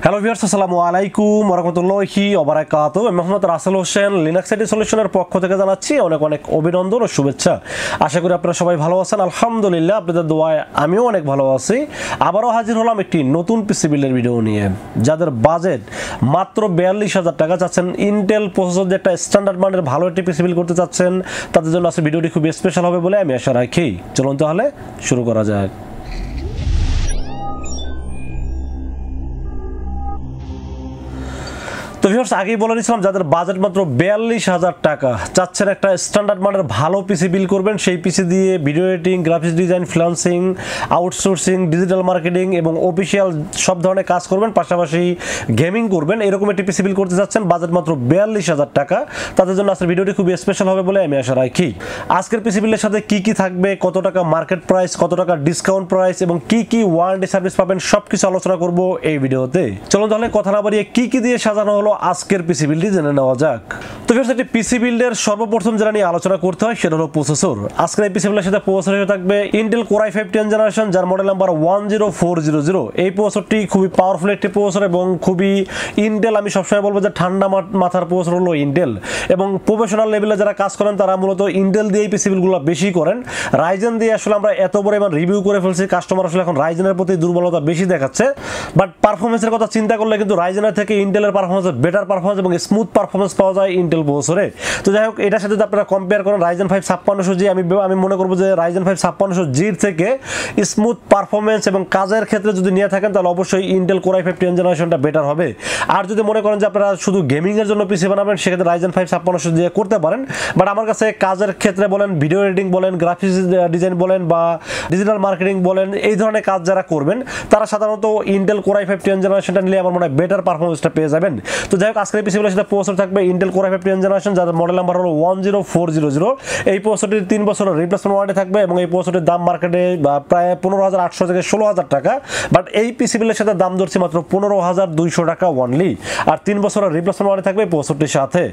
Hello viewers, আসসালামু আলাইকুম ওয়া রাহমাতুল্লাহি ওয়া বারাকাতুহু। আমি মোহাম্মদ রাসেল হোসেন লিনাক্স আইটি সলিউশনের পক্ষ থেকে জানাচ্ছি অনেক অনেক অভিনন্দন ও শুভেচ্ছা। আশা করি আপনারা সবাই ভালো আছেন। আলহামদুলিল্লাহ, আপনাদের দোয়ায় আমিও অনেক ভালো আছি। আবারও হাজির হলাম একটি নতুন পিসি বিল্ডের ভিডিও নিয়ে। যাদের বাজেট মাত্র 42,000 টাকা চাচ্ছেন, ইন্টেল প্রসেসর দিয়ে একটা স্ট্যান্ডার্ড মানের ভালো একটি পিসি বিল্ড করতে চাচ্ছেন, তাদের জন্য আজকে ভিডিওটি খুব স্পেশাল হবে বলে আমি আশা রাখি। চলুন তাহলে শুরু করা যাক। তো ভিউয়ার্স, আগেই বলে দিয়েছিলাম যাদের বাজেট মাত্র 42,000 টাকা চাচ্ছেন একটা স্ট্যান্ডার্ড মানের ভালো পিসি বিল্ড করবেন, সেই পিসি দিয়ে video editing, graphics design, freelancing, outsourcing, digital marketing এবং অফিসিয়াল সব ধরনের কাজ করবেন, পাশাপাশি গেমিং করবেন, এরকম একটি পিসি বিল্ড করতে যাচ্ছেন, বাজেট মাত্র 42,000 টাকা। তাদের জন্য আজকের ভিডিওটি খুবই স্পেশাল হবে বলে আমি আশা রাখি। আজকের পিসি বিল্ডের সাথে কি কি থাকবে, কত টাকা মার্কেট প্রাইস, কত টাকা ডিসকাউন্ট প্রাইস এবং কি কি ওয়ারেন্টি সার্ভিস পাবেন, সবকিছু আলোচনা করব এই ভিডিওতে। চলুন তাহলে কথা না বাড়িয়ে কি কি দিয়ে সাজানো হলো আজকের পিসি বিল্ডটি জেনে নেওয়া যাক। তো ভিউয়ার্স, একটি পিসি বিল্ডের সর্বপ্রথম যেটা নিয়ে আলোচনা করতে হয় সেটা হলো প্রসেসর। আজকের এই পিসি বিল্ডের সাথে প্রসেসর হিসেবে থাকবে Intel core i5 10th generation, যার মডেল নাম্বার 10400। এই প্রসেসরটি খুবই পাওয়ারফুল একটি প্রসেসর এবং খুবই ইন্টেল, আমি সবসময় বলবো যে ঠান্ডা মাথার প্রসেসর হলো ইন্টেল, এবং প্রফেশনাল লেভেলে যারা কাজ করেন তারা মূলত ইন্টেল দিয়ে এই পিসি বিল্ডগুলো বেশি করেন। রাইজেন দিয়ে আসলে আমরা এত পরিমাণ রিভিউ করে ফেলছি, কাস্টমার আসলে এখন রাইজেনের প্রতি দুর্বলতা বেশি দেখাচ্ছে, বাট পারফরমেন্সের কথা চিন্তা করলে কিন্তু রাইজেনের থেকে ইন্টেলের পারফরমেন্স বেটার পারফরমেন্স এবং স্মুথ পারফরমেন্স পাওয়া যায় ইন্টেল প্রসেসরে। তো যাই হোক, এটার সাথে যদি আপনারা কম্পেয়ার করেন রাইজেন 5 5600G, আমি মনে করবো যে রাইজেন 5 5600G থেকে স্মুথ পারফরমেন্স এবং কাজের ক্ষেত্রে যদি নিয়ে থাকেন তাহলে অবশ্যই Intel core i5 10th জেনারেশনটা better হবে। আর যদি মনে করেন যে আপনারা শুধু গেমিং এর জন্য পিসি বানাবেন, সেক্ষেত্রে রাইজেন 5 5600 দিয়ে করতে পারেন, বাট আমার কাছে কাজের ক্ষেত্রে বলেন, ভিডিও এডিটিং বলেন, গ্রাফিক্স ডিজাইন বলেন বা ডিজিটাল মার্কেটিং বলেন, এই ধরনের কাজ যারা করবেন তারা সাধারণত ইন্টেল কোর i5 10th জেনারেশনটা নিলে আমার মনে হয় বেটার পারফরমেন্সটা পেয়ে যাবেন। তো যাই হোক, আজকের পিসিগুলোর সাথে প্রসেসর থাকবে Intel core i5 10th generation, যাদের মডেল নাম্বার হলো 10400। এই প্রসেসরটির 3 বছরের রিপ্লেসমেন্ট ওয়ারেন্টি থাকবে এবং এই প্রসেসরটির দাম মার্কেটে প্রায় 15,800 থেকে 16,000 টাকা, বাট এই পিসিগুলোর সাথে দাম ধরছি মাত্র 15,200 টাকা অনলি, আর 3 বছরের রিপ্লেসমেন্ট ওয়ারেন্টি থাকবে এই প্রসেসরটির সাথে।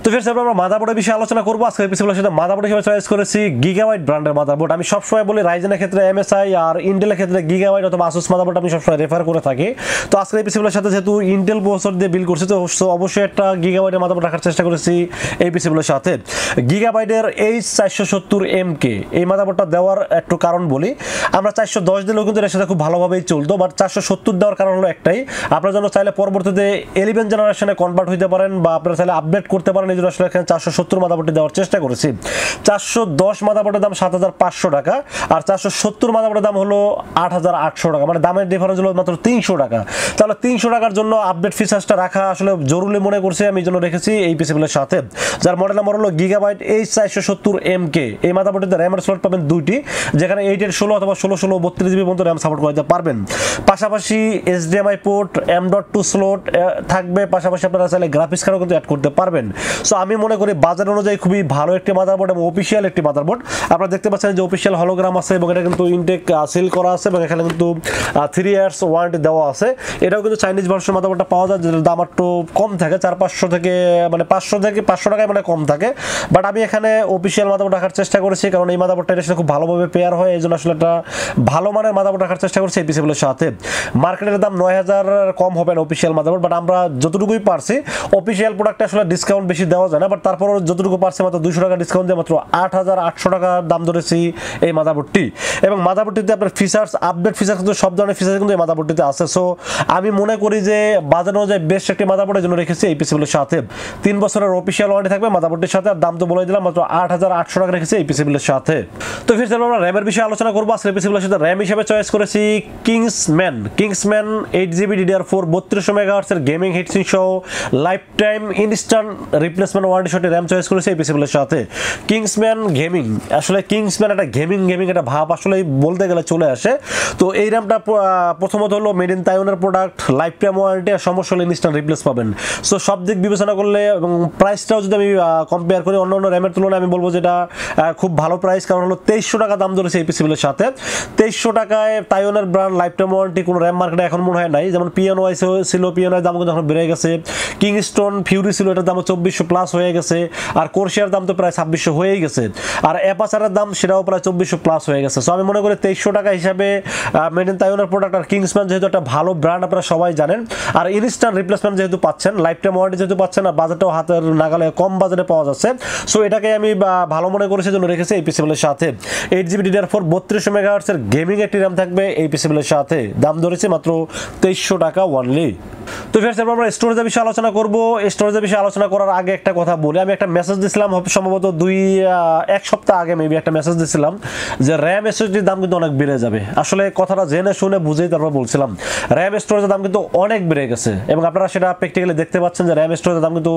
তো ফির আমরা মাদারবোর্ডের বিষয়ে আলোচনা করবো। আজকের পিসিগুলোর সাথে মাদারবোর্ড হিসেবে চয়েস করেছি গিগাবাইট ব্র্যান্ডের মাদারবোর্ড। আমি সবসময় বলি রাইজেনের ক্ষেত্রে MSI আর ইন্টেলের ক্ষেত্রে গিগাবাইট অথবা আসুস মাদারবোর্ড আমি সবসময় রেফার করে থাকি। তো আজকের এই পিসিগুলোর সাথে যেহেতু ইন্টেল প্রসেসর দিয়ে বিল করছি, তো অবশ্যই একটা গিগাবাইটের মাদারবোর্ড রাখার চেষ্টা করেছি এই পিসিগুলোর সাথে। গিগাবাইটের H470MK এই মাদারবোর্ডটা দেওয়ার একটু কারণ বলি, আমরা 410 দিলেও কিন্তু এর সাথে খুব ভালোভাবেই চলতো, বাট 470 দেওয়ার কারণ হলো একটাই, আপনারা যেন চাইলে পরবর্তীতে 11 জেনারেশনে কনভার্ট হইতে পারেন বা আপনারা চাইলে আপডেট করতে পারেন, এই জন্য আসলে এখানে 470 মাদারবোর্ডটি দেওয়ার চেষ্টা করেছি। 410 মাদারবোর্ডের দাম 7,500 টাকা আর 470 মাদারবোর্ডের দাম হলো 8,800 টাকা, মানে দামের ডিফারেন্স হলো মাত্র 300 টাকা। তাহলে 300 টাকার জন্য আপডেট ফিচার্সটা রাখা আসলে জরুরি মনে করছি, আমি এই জন্য রেখেছি এই পিসিগুলোর সাথে, যার মডেল নাম্বার হলো গিগাবাইট H470MK। এই মাদারবোর্ডটিতে র্যামের স্লট পাবেন দুইটি, যেখানে 8/16 অথবা 16/16 32GB পর্যন্ত র্যাম সাপোর্ট করতে পারবেন। পাশাপাশি HDMI পোর্ট, M.2 স্লট থাকবে, পাশাপাশি আপনারা চাইলে গ্রাফিক্স কার্ডও কিন্তু অ্যাড করতে পারবেন। সো আমি মনে করি বাজার অনুযায়ী খুবই ভালো একটি মাদারবোর্ড এবং অফিসিয়াল একটি মাদারবোর্ড। আপনারা দেখতে পাচ্ছেন যে অফিসিয়াল হলোগ্রাম আছে এবং এটা কিন্তু ইনটেক সিল করা আছে এবং এখানে কিন্তু 3 ইয়ার্স ওয়ারেন্টি দেওয়া আছে। এটাও কিন্তু চাইনিজ ভার্সন মাদারবোর্ডটা পাওয়া যায়, যেটার দাম একটু কম থাকে, 400-500 থেকে মানে 500 টাকায় মানে কম থাকে, বাট আমি এখানে অফিসিয়াল মাদারবোর্ড রাখার চেষ্টা করেছি কারণ এই মাদারবোর্ডটা এর সাথে খুব ভালোভাবে পেয়ার হয়, এই জন্য আসলে একটা ভালো মানের মাদারবোর্ড রাখার চেষ্টা করছি এই পিসিগুলোর সাথে। মার্কেটের দাম 9,000 কম হবে না অফিসিয়াল মাদারবোর্ড, বাট আমরা যতটুকুই পারছি, অফিসিয়াল প্রোডাক্টে আসলে ডিসকাউন্ট বেশি দেওয়া যায় না, বাট তারপরও যতটুকু পারছি মাত্র 200 টাকা ডিসকাউন্ট দিয়ে মাত্র 8,800 টাকা দাম ধরেছি এই মাদারবোর্ডটি। এবং মাদারবোর্ডটিতে আপনার ফিচার্স, আপডেট ফিচার্স কিন্তু সব ধরনের ফিচার্স কিন্তু এই মাদারবোর্ডটিতে আছে। সো আমি মনে করি যে বাজার অনুযায়ী বেস্ট একটি মাদারবোর্ডের জন্য রেখেছি এই পিসিগুলোর সাথে। 3 বছরের অফিসিয়াল ওয়ারেন্টি থাকবে মাদারবোর্ডের সাথে, আর দাম তো বলে দিলাম মাত্র 8,800 টাকা রেখেছি এই পিসিগুলোর সাথে। তো ফির আমরা র্যামের বিষয়ে আলোচনা করবো। আজকে পিসিগুলোর সাথে র্যাম হিসেবে চয়েস করেছি কিংসম্যান 8GB DDR4 3200 MHz এর গেমিং হিটসিং সহ life time instant replacement warranty সহ র্যাম চয়েস করেছি এই পিসিগুলোর সাথে। কিংসম্যান গেমিং, আসলে কিংসম্যান একটা গেমিং একটা ভাব আসলে বলতে গেলে চলে আসে। তো এই র্যামটা প্রথমত হলো মেড ইন তাইওয়ানের প্রোডাক্ট, লাইফ টাইম ওয়ারেন্টি, আর সমস্যা হলে ইনস্ট্যান্ট রিপ্লেস পাবেন। সো সব দিক বিবেচনা করলে এবং প্রাইসটাও যদি আমি কম্পেয়ার করি অন্য অন্য র্যামের তুলনায়, আমি বলবো যেটা খুব ভালো প্রাইস, কারণ হলো 2300 টাকা দাম ধরেছে এই পিসি বিলের সাথে। 2300 টাকায় তাইওয়ানের ব্র্যান্ড লাইফ টাইম ওয়ারেন্টি কোনো র্যাম মার্কেটে এখন মনে হয় নাই। যেমন পিএনওয়াই ছিল, পিএনওয়াই দাম কিন্তু এখন বেড়ে গেছে। কিংস্টোন ফিউরি ছিল, এটার দাম 2400 প্লাস হয়ে গেছে। আর কোরশিয়ার দাম তো প্রায় 2600 হয়েই গেছে। আর অ্যাপাচারের দাম সেটাও প্রায় 2400 প্লাস হয়ে গেছে। সো আমি মনে করি 2300 টাকা হিসাবে মেড ইন তাইওয়ানের প্রোডাক্ট। আর কিংসম্যান যেহেতু একটা ভালো ব্র্যান্ড আপনারা সবাই জানেন, আর ইনস্ট্যান্ট রিপ্লেসমেন্ট যেহেতু পাচ্ছেন, লাইফ টাইম ওয়ারেন্টি যেহেতু পাচ্ছেন, আর বাজেটটাও হাতের নাগালে কম বাজেটে পাওয়া যাচ্ছে, সো এটাকে আমি ভালো মনে করেছি জন্য রেখেছি এই পিসি বিলের সাথে। 8GB DDR4 3200 মেগাহার্টজের গেমিং একটি র্যাম থাকবে এই পিসি বিলের সাথে। দাম ধরেছে মাত্র 2300 টাকা অনলি। তো ফ্রেন্ডস, এবার আমরা স্টোরেজের বিষয়ে আলোচনা করব। স্টোরেজের বিষয়ে আলোচনা করার আগে একটা কথা বলি, আমি একটা মেসেজ দিয়েছিলাম সম্ভবত এক সপ্তাহ আগে মেবি একটা মেসেজ দিয়েছিলাম যে র্যাম এসএসডির দাম কিন্তু অনেক বেড়ে যাবে। আসলে কথাটা জেনে শুনে বুঝেই তারপর বলছিলাম, র্যাম স্টোরেজের দাম কিন্তু অনেক বেড়ে গেছে এবং আপনারা সেটা প্র্যাকটিক্যালি দেখতে পাচ্ছেন যে র্যাম স্টোরেজের দাম কিন্তু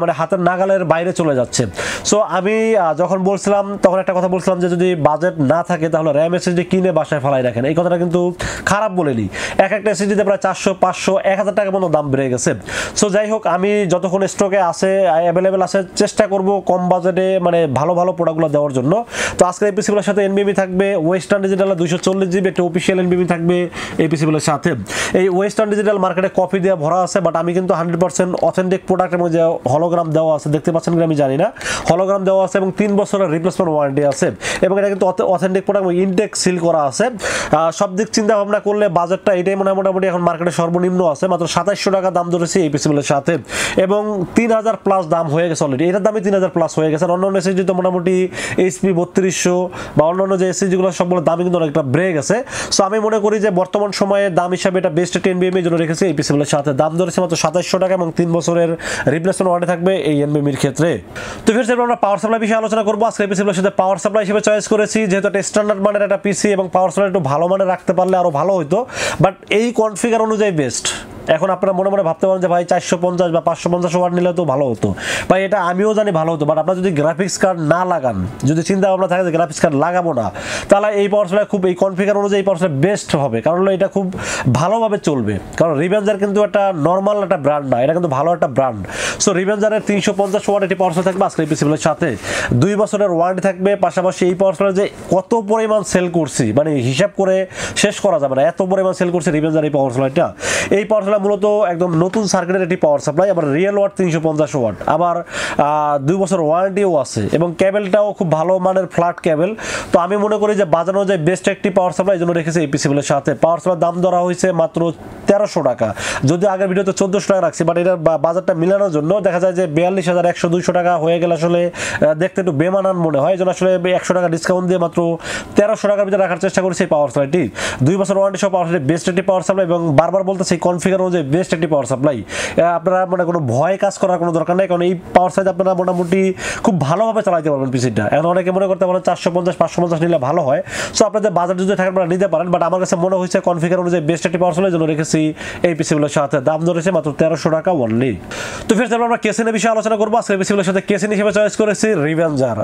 মানে হাতের নাগালের বাইরে চলে যাচ্ছে। সো আমি যখন বলছিলাম তখন একটা কথা বলছিলাম যে যদি বাজেট না থাকে তাহলে র্যাম এসএসডি কিনে বাসায় ফেলাই রাখেন। এই কথাটা কিন্তু খারাপ বলিনি। একটা এসএসডিতে প্রায় 400, 500, 1000 টাকা মতো দাম বেড়ে গেছে। সো যাই হোক, আমি যতক্ষণ স্টকে আছে, অ্যাভেলেবেল আছে, চেষ্টা করব কম বাজেটে মানে ভালো ভালো প্রোডাক্টগুলো দেওয়ার জন্য। তো আজকে এই পিসিগুলোর সাথে NVMe থাকবে, ওয়েস্টার্ন ডিজিটাল 240GB একটা অফিসিয়াল NVMe থাকবে এই পিসিগুলোর সাথে। এই ওয়েস্টার্ন ডিজিটাল মার্কেটে কপি দিয়ে ভরা আছে, বাট আমি কিন্তু 100% অথেন্টিক প্রোডাক্টের মধ্যে হলোগ্রাম দেওয়া আছে, দেখতে পাচ্ছেন কি আমি জানি না, হলোগ্রাম দেওয়া আছে এবং 3 বছরের রিপ্লেসমেন্ট ওয়ারেন্টি আছে এবং এটা কিন্তু অথেন্টিক প্রোডাক্ট, ইনটেক সিল করা আছে। সব দিক চিন্তা ভাবনা করলে বাজেটটা এটাই মোটামুটি এখন মার্কেটে সর্বনিম্ন আছে। মাত্র 2700 টাকা দাম ধরেছে এই পিসিগুলোর সাথে এবং 3000 প্লাস দাম হয়ে গেছে অলরেডি। এটার দামই 3000 প্লাস হয়ে গেছে। অন্য অন্য এসএসডি তো মোটামুটি এইচপি 3200 বা অন্যান্য যে এসএসডিগুলো সবগুলো দামই কিন্তু অনেকটা বেড়ে গেছে। সো আমি মনে করি যে বর্তমান সময়ে দাম হিসাবে এটা বেস্ট একটা NVMe জন্য রেখেছে এই পিসিগুলোর সাথে। দাম ধরেছে মাত্র 2700 টাকা এবং 3 বছরের রিপ্লেসমেন্ট ওয়ারেন্টি থাকবে এই NVMe এর ক্ষেত্রে। তো ফির আমরা পাওয়ার সাপ্লাই বিষয়ে আলোচনা করবো। আজকে এই পিসিগুলোর সাথে পাওয়ার সাপ্লাই হিসেবে চয়েস করেছি, যেহেতু একটা স্ট্যান্ডার্ড মানের একটা পিসি এবং পাওয়ার সাপ্লাই একটু ভালো মানের রাখতে পারলে আরো ভালো হতো, বাট এই কনফিগার অনুযায়ী বেস্ট। এখন আপনারা মনে মনে ভাবতে পারেন যে ভাই 450 বা 550 ওয়াট নিলে তো ভালো হতো, ভাই এটা আমিও জানি ভালো হতো, বাট আপনারা যদি গ্রাফিক্স কার্ড না লাগান, যদি চিন্তা ভাবনা থাকে যে গ্রাফিক্স কার্ড লাগাবো না, তাহলে এই পাওয়ার সাপ্লাই খুব এই কনফিগার অনুযায়ী এই পাওয়ার সাপ্লাই বেস্ট হবে, কারণ এটা খুব ভালোভাবে চলবে। কারণ রিভেঞ্জার কিন্তু একটা নর্মাল একটা ব্র্যান্ড না, এটা কিন্তু ভালো একটা ব্র্যান্ড। সো রিভেঞ্জারের 350 ওয়াট একটি পাওয়ার সাপ্লাই থাকবে আজকে এই পিসিগুলোর সাথে। 2 বছরের ওয়ারেন্টি থাকবে। পাশাপাশি এই পাওয়ার সাপ্লাই যে কত পরিমাণ সেল করছি মানে হিসাব করে শেষ করা যাবে না, এত পরিমাণ সেল করছে রিভেঞ্জার এই পাওয়ার সাপ্লাইটা। এই পাওয়ার সাপ্লাই মূলত একদম নতুন সার্কিটের একটি পাওয়ার সাপ্লাই, আবার রিয়েল ওয়াট 350 ওয়াট, আবার 2 বছর ওয়ারেন্টিও আছে এবং কেবলটাও খুব ভালো মানের ফ্ল্যাট কেবল। তো আমি মনে করি যে বাজানো যায় বেস্ট একটি পাওয়ার সাপ্লাই, এই জন্য রেখেছে এই পিসিগুলোর সাথে। পাওয়ার সাপ্লাই দাম ধরা হয়েছে মাত্র 1300 টাকা, যদি আগের ভিডিওতে 1400 টাকা রাখছি, বাট এটার বাজারটা মিলানোর জন্য দেখা যায় যে 42100 200 টাকা হয়ে গেলে আসলে দেখতে একটু বেমানান মনে হয়, এই জন্য আসলে 100 টাকা ডিসকাউন্ট দিয়ে মাত্র 1300 টাকার ভিতরে রাখার চেষ্টা করেছি এই পাওয়ার সাপ্লাইটি। 2 বছর ওয়ারেন্টি সহ পাওয়ার সাপ্লাই বেস্ট একটি পাওয়ার সাপ্লাই এবং বারবার বলতে সেই কনফিগার অনুযায়ী বেস্ট একটি পাওয়ার সাপ্লাই। আপনারা মানে কোনো ভয় কাজ করার কোনো দরকার নেই, কারণ এই পাওয়ার সাপ্লাই আপনারা মোটামুটি খুব ভালোভাবে চালাতে পারবেন পিসিটা। এখন অনেকে মনে করতে পারেন 450 550 নিলে ভালো হয়, সো আপনাদের বাজার যদি থাকে আপনারা নিতে পারেন, বাট আমার কাছে মনে হয়েছে কনফিগার অনুযায়ী বেস্ট একটি পাওয়ার সাপ্লাই জন্য রেখেছি এই পিসিগুলোর সাথে। দাম ধরেছে মাত্র 1300 টাকা অনলি। তো ফির আমরা কেসিনের বিষয়ে আলোচনা করবো। আজকে পিসিগুলোর সাথে কেসিন হিসেবে চয়েস করেছি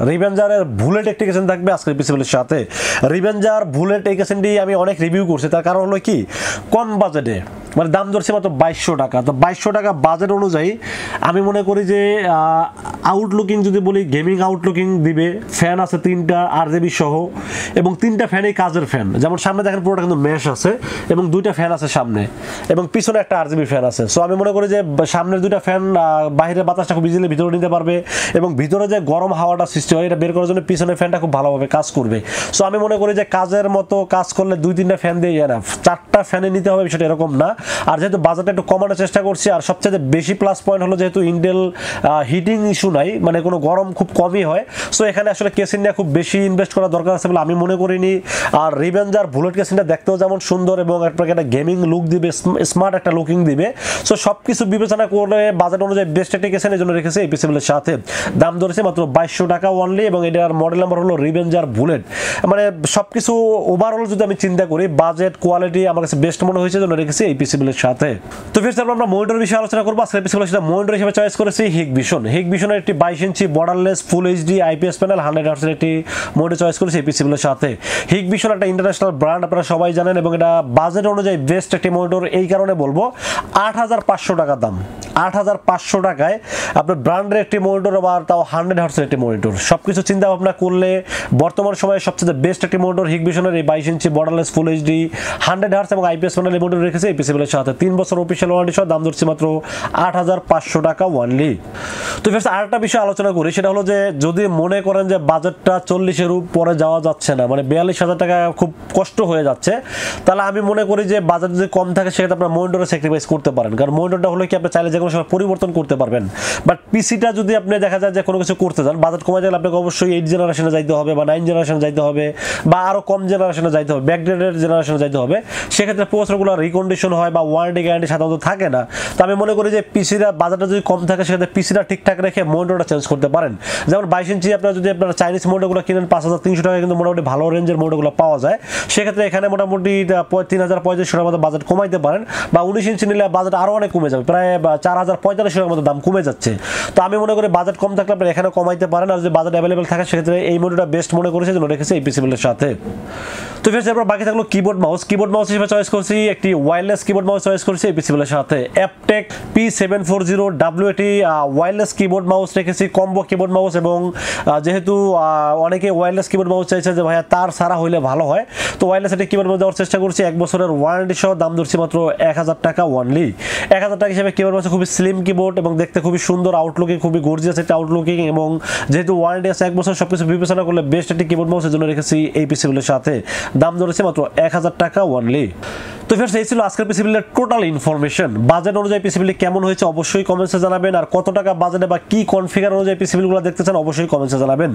রিভেঞ্জারের বুলেট একটি কেসিন থাকবে আজকে পিসিগুলোর সাথে। রিভেঞ্জার বুলেট এই কেসিনটি আমি অনেক রিভিউ করছি, তার কারণ হলো কি কম বাজেটে, মানে দাম ধরছে মাত্র 2200 টাকা। তো 2200 টাকা বাজেট অনুযায়ী আমি মনে করি যে আউটলুকিং যদি বলি, গেমিং আউটলুকিং দিবে, ফ্যান আছে 3টা RGB সহ এবং 3টা ফ্যানই কাজের ফ্যান। যেমন সামনে দেখেন পুরোটা কিন্তু মেশ আছে এবং 2টা ফ্যান আছে সামনে এবং পিছনে একটা RGB ফ্যান আছে। সো আমি মনে করি যে সামনের 2টা ফ্যান বাইরের বাতাসটা খুব ইজিলি ভিতরে নিতে পারবে এবং ভিতরে যে গরম হাওয়াটা সৃষ্টি হয় এটা বের করার জন্য পিছনের ফ্যানটা খুব ভালোভাবে কাজ করবে। সো আমি মনে করি যে কাজের মতো কাজ করলে 2-3টা ফ্যান দিয়ে এনাফ, 4টা ফ্যানে নিতে হবে সেটা এরকম না। আর যেহেতু বাজেটটা একটু কমানোর চেষ্টা করছি, আর সবচেয়ে বেশি প্লাস পয়েন্ট হলো যেহেতু ইন্টেল হিটিং ইস্যু নাই, মানে কোনো গরম খুব কমই হয়। সো এখানে আসলে কেসিন নিয়ে খুব বেশি ইনভেস্ট করার দরকার আছে বলে আমি মনে করিনি। আর রিভেঞ্জার বুলেট কেসিনটা দেখতেও যেমন সুন্দর এবং একটা গেমিং লুক দিবে, স্মার্ট একটা লুকিং দিবে। সো সব কিছু বিবেচনা করে বাজেট অনুযায়ী বেস্ট একটা কেসিনের জন্য রেখেছে এই পিসিগুলোর সাথে। দাম ধরেছে মাত্র 2200 টাকা অনলি এবং এটার মডেল নাম্বার হলো রিভেঞ্জার বুলেট। মানে সব কিছু ওভারঅল যদি আমি চিন্তা করি বাজেট কোয়ালিটি আমার কাছে বেস্ট মনে হয়েছে জন্য রেখেছি এই পিসিগুলোর সাথে। তো ফির আমরা মনিটর বিষয়ে আলোচনা করবো। আজকে পিসিগুলোর সাথে মনিটর হিসেবে চয়েস করেছি হিকভিশনের একটি 22 inch borderless full HD IPS panel 100 হার্টজের একটি মনিটর চয়েস করেছি এই পিসিগুলোর সাথে। হিকভিশন একটা ইন্টারন্যাশনাল ব্র্যান্ড, আপনারা সবাই জানেন এবং এটা বাজেট অনুযায়ী বেস্ট একটি মনিটর। এই কারণে বলবো 8500 টাকা দাম, 8500 টাকায় আপনার ব্র্যান্ডের একটি মনিটর আবার তাও 100 হার্টজের একটি মনিটর, সবকিছু চিন্তা ভাবনা করলে বর্তমান সময়ে সবচেয়ে বেস্ট একটি মনিটর হিকভিশনের এই 22 inch borderless full HD 100 hertz এবং আইপিএস প্যানেল মনিটর রেখেছে এই পিসি বিলের সাথে 3 বছর অফিশিয়াল ওয়ারেন্টি সহ, দাম ধরছি মাত্র 8500 টাকা ওয়ানলি। তো ফ্রেন্ডস আরেকটা বিষয় আলোচনা করি, সেটা হলো যে যদি মনে করেন যে বাজেটটা 40-এর উপরে যাওয়া যাচ্ছে না, মানে 42,000 টাকা খুব কষ্ট হয়ে যাচ্ছে, তাহলে আমি মনে করি যে বাজেট যদি কম থাকে সেক্ষেত্রে আপনার মনিটরে স্যাক্রিফাইস করতে পারেন, কারণ মনিটরটা হলো কি আপনি চাইলে যে কোনো সময় পরিবর্তন করতে পারবেন। বাট পিসিটা যদি আপনি দেখা যায় যে কোনো কিছু করতে চান, বাজেট কমে গেলে আপনাকে অবশ্যই 8 জেনারেশনে যাইতে হবে বা 9 জেনারেশনে যাইতে হবে বা আরও কম জেনারেশনে যাইতে হবে, ব্যাকডেটেড জেনারেশনে যাইতে হবে। সেক্ষেত্রে প্রসেসরগুলো রিকন্ডিশন হয় বা ওয়ারেন্টি গ্যারান্টি সাধারণত থাকে না। তো আমি মনে করি যে পিসিটা বাজেটটা যদি কম থাকে সেক্ষেত্রে পিসিটা ঠিকঠাক রেখে মনিটরটা চেঞ্জ করতে পারেন। যেমন 22 ইঞ্চি আপনারা যদি আপনারা চাইনিজ মনিটরগুলো কিনেন 5300 টাকা কিন্তু মোটামুটি ভালো রেঞ্জের মনিটরগুলো পাওয়া যায়। সেক্ষেত্রে এখানে মোটামুটি 3035 টাকার মতো বাজেট কমাইতে পারেন, বা 19 ইঞ্চি নিলে বাজেট আরও অনেক কমে যাবে, প্রায় 4045 টাকার মতো দাম কমে যাচ্ছে। তো আমি মনে করি বাজেট কম থাকলে আপনারা এখানে কমাইতে পারেন, আর যদি বাজেট অ্যাভেলেবেল থাকে সেক্ষেত্রে এই মনিটরটা বেস্ট মনে করেছে জন্য রেখেছে এই পিসি বিলের সাথে। তো ফ্রেন্ডস এরপর বাকি থাকলো কিবোর্ড মাউস হিসেবে চয়েস করছি একটি ওয়্যারলেস কিবোর্ড মাউস চয়েস করছি এই পিসি বিলের সাথে। অ্যাপটেক P740W এটি ওয়্যারলেস কিবোর্ড মাউস রেখেছি, কম্বো কিবোর্ড মাউস, এবং যেহেতু অনেকে ওয়্যারলেস কিবোর্ড মাউস চাইছে যে ভাইয়া তার সারা হইলে ভালো হয়, তো ওয়্যারলেস একটি কিবোর্ড মাউস দেওয়ার চেষ্টা করছি 1 বছরের ওয়ারেন্টি সহ, দাম ধরছি মাত্র 1000 টাকা ওয়ানলি। 1000 টাকা হিসেবে কিবোর্ড মাউস খুবই স্লিম কিবোর্ড এবং দেখতে খুবই সুন্দর, আউটলুকিং খুবই গর্জিয়াস একটা আউটলুকিং, এবং যেহেতু ওয়ারেন্টি আছে 1 বছর সবকিছু বিবেচনা করলে বেস্ট একটি কিবোর্ড মাউসের জন্য রেখেছি এই পিসি বিলের সাথে, দাম ধরেছে মাত্র 1000 টাকা ওয়ানলি। তো ফ্রেন্ডস এই ছিল আজকের পিসি বিলের টোটাল ইনফরমেশন। বাজেট অনুযায়ী পিসি বিল কেমন হয়েছে অবশ্যই কমেন্টসে জানাবেন, আর কত টাকা বাজেটে বা কি কনফিগার অনুযায়ী পিসি বিলগুলো দেখতে চান অবশ্যই কমেন্টসে জানাবেন।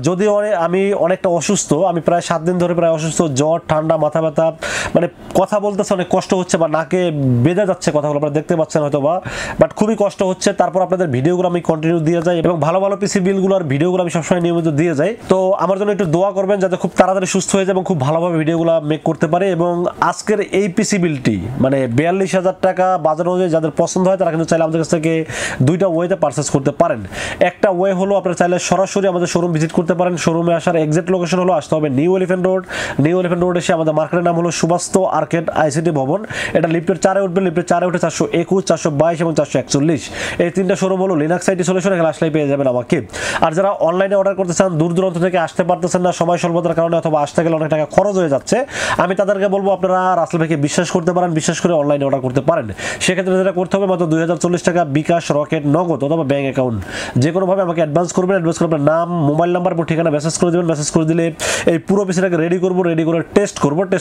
যদিও আমি অনেকটা অসুস্থ, আমি প্রায় 7 দিন ধরে প্রায় অসুস্থ, জ্বর ঠান্ডা মাথা ব্যথা, মানে কথা বলতেছে অনেক কষ্ট হচ্ছে বা নাকে বেঁধে যাচ্ছে কথাগুলো, আপনারা দেখতে পাচ্ছেন হয়তো বা, বাট খুবই কষ্ট হচ্ছে। তারপর আপনাদের ভিডিওগুলো আমি কন্টিনিউ দিয়ে যাই এবং ভালো ভালো পিসি বিলগুলোর ভিডিওগুলো আমি সবসময় নিয়মিত দিয়ে যাই। তো আমার জন্য একটু দোয়া করবেন যাতে খুব তাড়াতাড়ি সুস্থ হয়ে যায় এবং খুব ভালোভাবে ভিডিওগুলো মেক করতে পারে। এবং আজকের এই পিসি বিলটি মানে 42,000 টাকা বাজার অনুযায়ী যাদের পছন্দ হয় তারা কিন্তু চাইলে আমাদের কাছ থেকে দুইটা ওয়েতে পারচেস করতে পারেন। একটা ওয়ে হলো আপনারা চাইলে সরাসরি আমাদের শোরুম ভিজিট করতে পারেন। শোরুমে আসার এক্সাক্ট লোকেশন হলো আসতে হবে নিউ এলিফ্যান্ট রোড এসে আমাদের মার্কেটের নাম হলো সুবাস্তু আর্কেড আইসিটি ভবন। এটা লিফটের 4-এ উঠবে, লিফটের 4-এ উঠে 421, 422 এবং 441 এই 3টা শোরুম হলো লিনাক্স আইটি সলিউশন, এখানে আসলেই পেয়ে যাবেন আমাকে। আর যারা অনলাইনে অর্ডার করতে চান, দূর দূরান্ত থেকে আসতে পারতেছেন না সময় স্বল্পতার কারণে অথবা আসতে গেলে অনেক টাকা খরচ হয়ে যাচ্ছে, আমি তাদেরকে বলবো আপনারা রাসেল ভাইকে বিশ্বাস করতে পারেন, বিশ্বাস করে অনলাইনে অর্ডার করতে পারেন। সেক্ষেত্রে যেটা করতে হবে মাত্র 2040 টাকা বিকাশ, রকেট, নগদ অথবা ব্যাঙ্ক অ্যাকাউন্ট যে কোনোভাবে আমাকে অ্যাডভান্স করবেন। অ্যাডভান্স করে আপনার নাম, মোবাইল নাম্বার, ঠিকানা মেসেজ করে দেবেন। মেসেজ করে দিলে এই পুরো পিসিটাকে রেডি করে টেস্ট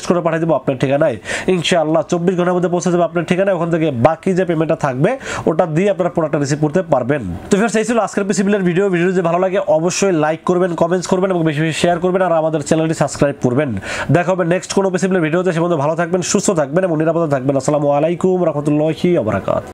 করে পাঠিয়ে দেবো আপনার ঠিকানায়। ইনশাআল্লাহ 24 ঘন্টার মধ্যে পৌঁছে যাবে আপনার ঠিকানায়। ওখান থেকে বাকি যে পেমেন্টটা থাকবে ওটা দিয়ে আপনারা প্রোডাক্টটা রিসিভ করতে পারবেন। তো ফ্রেন্ডস এই ছিল আজকের পিসি বিলের ভিডিও যদি ভালো লাগে অবশ্যই লাইক করবেন, কমেন্টস করবেন এবং বেশি বেশি শেয়ার করবেন, আর আমাদের চ্যানেলটি সাবস্ক্রাইব করবেন। দেখা হবে নেক্সট কোনো পিসি বিলের ভিডিওতে। সে পর্যন্ত ভালো থাকবেন, সুস্থ থাকবেন এবং নিরাপদে থাকবেন। আসসালামু আলাইকুম রাহমাতুল্লাহি ওয়া বারাকাতুহু।